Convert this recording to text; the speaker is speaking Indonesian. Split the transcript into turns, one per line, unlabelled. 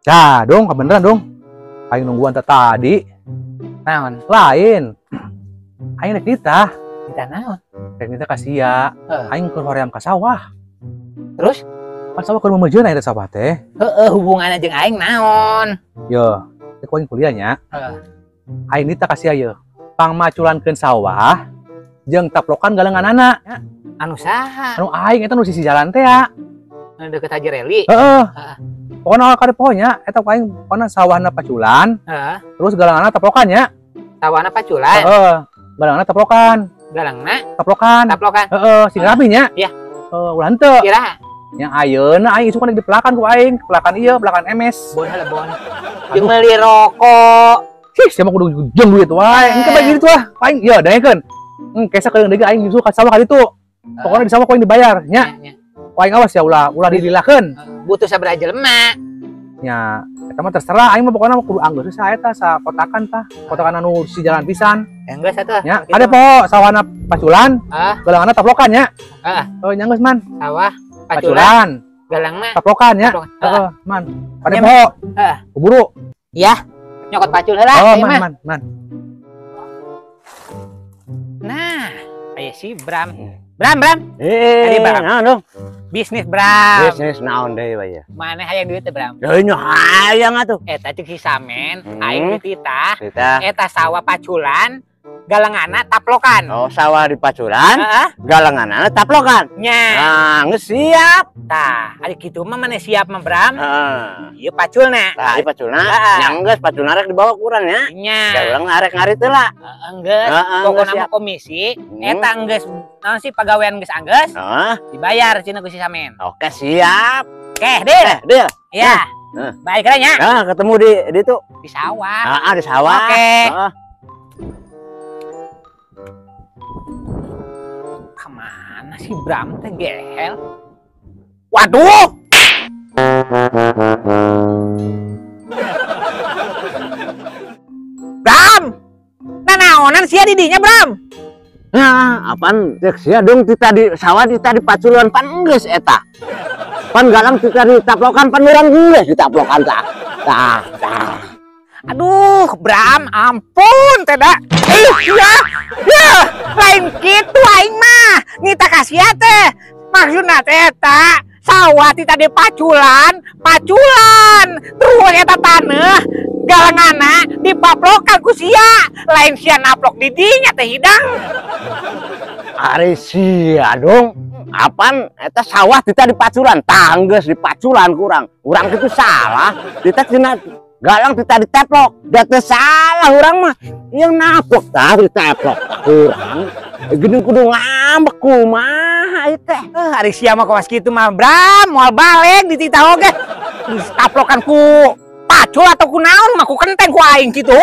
Dah, dong, kebeneran dong. Aing nungguan tadi.
Naon?
Lain. Aing rek nitah.
Kita naon?
Rek nitah ka sia. Aing keur hoream ka sawah.
Terus?
Kan sawah keur memejeun aya sawah teh.
Hubunganna jeung aing naon?
Yo, teh aing kuliah nya. Aing nitah ka sia ye. Pangmaculankeun sawah jeung taplokan galenganana.
Anu saha?
Anu aing eta nu sisi jalan teh ya.
Anu deket Haji Reli.
Pokona ka pohonya eta aing pokona sawahna paculan. Terus galenganana taplokan nya.
Sawahna paculan.
Galenganna taplokan.
Galangna
taplokan.
Taplokan.
Sing rapi nya.
Iya.
Ulah henteu.
Kira
yang ayeuna aing suka di pelakan ku aing, pelakan ieu, pelakan MS.
Bon halebon. Jeung meuli rokok.
Sih, siapa kudu jeung duit wae. Engke bagi ditu lah. Aing ieu daengkeun. Kesa keung deui aing justru ka sawah ka ditu. Pokona di sawah ku aing dibayar nya. Aing awas ya ulah dililakeun.
Butuh sabaraha jelema.
Nya, eta mah terserah aing mah pokona kudu anggeus sa eta sa kotakan tah. Kotakan anu si jalan pisan.
Enggeus atuh.
Nya, ade poho sawahna paculan. Galanganna taplokan nya. Nya geus man.
Sawah
paculan.
Galangna
taplokan nya. Man. Ade poho. Keburu.
Iya. Nyokot pacul heula.
Man.
Nah, aya si Bram. Bram. Tadi Bram.
Naon dong?
Bisnis Bram.
Bisnis naon deui we ya?
Mana hayang duit teh Bram?
Deui nya hayang atuh.
Eta cek si Samen, aing dititah.
Kita.
Eta sawah paculan, galenganna taplokan.
Oh, sawah di paculan. Galenganna taplokan.
Nya.
Nah, geus siap.
Tah, ari kitu mah maneh siap mah Bram.
Heeh.
Ieu paculna.
Tah, di paculna. Nya geus paculna rek dibawa ku urang nya.
Nya.
Da urang arek ngarit heula.
Enggeus. Pokona mah komisi, eta enggeus naon sih pagawean geus anggeus. Dibayar cenah ku si Samen.
Oke, siap.
Oke, deal.
Deal.
Iya. Baik nya.
Nah, ketemu di itu.
Di sawah.
Di sawah.
Oke. Kemana sih Bram teh gehel? Waduh! Bram! Nanaonan sia di dinya Bram?
Nah, apaan cek sia dong kita di sawah kita di paculan pan geus eta. Pan galang kita di taplokan pan urang geus di taplokan tah. Tah.
Aduh, Bram, ampun teh da. Ya, lain kitu aing mah. Nita kasia teh. Maksudna teh eta sawah tita di paculan. Terus eta taneuh galenganna dipaplokan ku sia. Lain sia naplok di dinya teh hidang.
Ari sia dong. Apaan eta sawah tita di paculan, tanggeus di paculan kurang. Urang kitu salah. Tita cenah galang tita diteplok. Da teh salah urang mah. Yang naplok tah diteplok urang. Geuning kudu ngambek kumaha ieu teh.
Ari sia mah kawas kitu mah Bram, moal balik di tita oge. Terus taplokan ku pacul atau ku naon mah ku kenteng ku aing kitu.